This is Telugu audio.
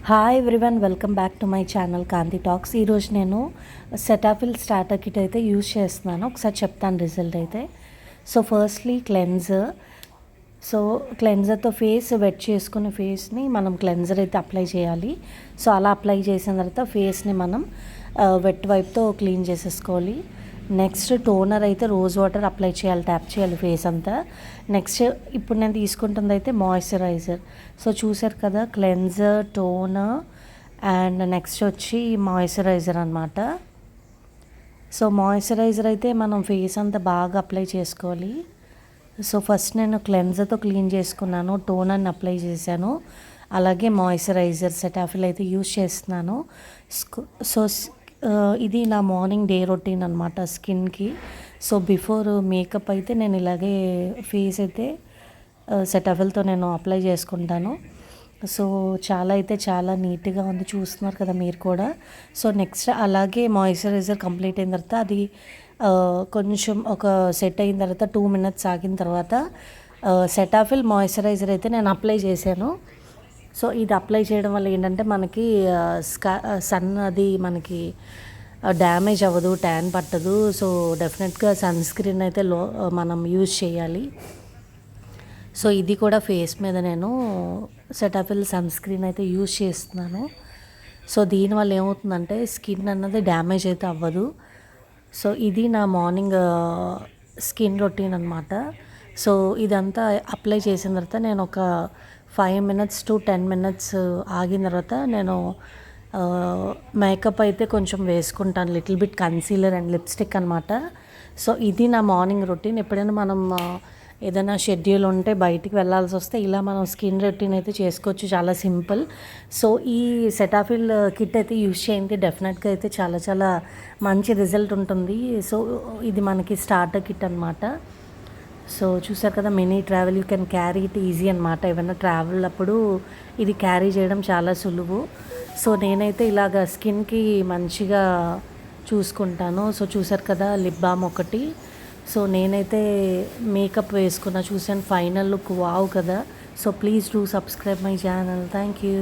Hi everyone, welcome back to my channel Kanthi talks. ఈరోజు నేను సెటాఫిల్ స్టార్టర్ కిట్ అయితే యూజ్ చేస్తున్నాను. ఒకసారి చెప్తాను రిజల్ట్ అయితే. So firstly cleanser. సో క్లెన్జర్తో ఫేస్ వెట్ చేసుకుని ఫేస్ని మనం క్లెన్జర్ అయితే అప్లై చేయాలి. సో అలా అప్లై చేసిన తర్వాత ఫేస్ని మనం వెట్ వైప్తో క్లీన్ చేసేసుకోవాలి. నెక్స్ట్ టోనర్ అయితే రోజ్ వాటర్ అప్లై చేయాలి, ట్యాప్ చేయాలి ఫేస్ అంతా. నెక్స్ట్ ఇప్పుడు నేను తీసుకుంటుంది అయితే మాయిశ్చరైజర్. సో చూసారు కదా, క్లెన్జర్, టోనర్ అండ్ నెక్స్ట్ వచ్చి మాయిశ్చరైజర్ అనమాట. సో మాయిశ్చరైజర్ అయితే మనం ఫేస్ అంతా బాగా అప్లై చేసుకోవాలి. సో ఫస్ట్ నేను క్లెన్జర్తో క్లీన్ చేసుకున్నాను, టోనర్ని అప్లై చేశాను, అలాగే మాయిశ్చరైజర్ సెటాఫిల్ అయితే యూజ్ చేస్తున్నాను. సో ఇది నా మార్నింగ్ డే రొటీన్ అనమాట స్కిన్కి. సో బిఫోర్ మేకప్ అయితే నేను ఇలాగే ఫేస్ అయితే సెటాఫిల్తో నేను అప్లై చేసుకుంటాను. సో చాలా నీట్గా ఉంది, చూస్తున్నారు కదా మీరు కూడా. సో నెక్స్ట్ అలాగే మాయిశ్చరైజర్ కంప్లీట్ అయిన తర్వాత అది కొంచెం ఒక సెట్ అయిన తర్వాత 2 minutes ఆగిన తర్వాత సెటాఫిల్ మాయిశ్చరైజర్ అయితే నేను అప్లై చేశాను. సో ఇది అప్లై చేయడం వల్ల ఏంటంటే మనకి సన్ అది మనకి డ్యామేజ్ అవ్వదు, ట్యాన్ పట్టదు. సో డెఫినెట్గా సన్ స్క్రీన్ అయితే మనం యూజ్ చేయాలి. సో ఇది కూడా ఫేస్ మీద నేను సెటాఫిల్ సన్ స్క్రీన్ అయితే యూజ్ చేస్తున్నాను. సో దీనివల్ల ఏమవుతుందంటే స్కిన్ అన్నది డ్యామేజ్ అయితే అవ్వదు. సో ఇది నా మార్నింగ్ స్కిన్ రొటీన్ అనమాట. సో ఇదంతా అప్లై చేసిన తర్వాత నేను ఒక 5 minutes to 10 minutes ఆగిన తర్వాత నేను మేకప్ అయితే కొంచెం వేసుకుంటాను, little bit concealer and lipstick అనమాట. సో ఇది నా మార్నింగ్ రొటీన్. ఎప్పుడైనా మనం ఏదైనా షెడ్యూల్ ఉంటే బయటికి వెళ్ళాల్సి వస్తే ఇలా మనం స్కిన్ రొటీన్ అయితే చేసుకోవచ్చు, చాలా సింపుల్. సో ఈ సెటాఫిల్ కిట్ అయితే యూజ్ చేయండి, డెఫినెట్గా అయితే చాలా మంచి రిజల్ట్ ఉంటుంది. సో ఇది మనకి స్టార్టర్ కిట్ అనమాట. సో చూసారు కదా, mini travel you can carry it easy అనమాట. ఏమైనా ట్రావెల్ అప్పుడు ఇది క్యారీ చేయడం చాలా సులువు. సో నేనైతే ఇలాగ స్కిన్కి మంచిగా చూసుకుంటాను. సో చూసారు కదా, లిప్ బామ్ ఒకటి. సో నేనైతే మేకప్ వేసుకున్నా, చూసాను ఫైనల్ లుక్ వావ్ కదా. So please do subscribe my channel. Thank you.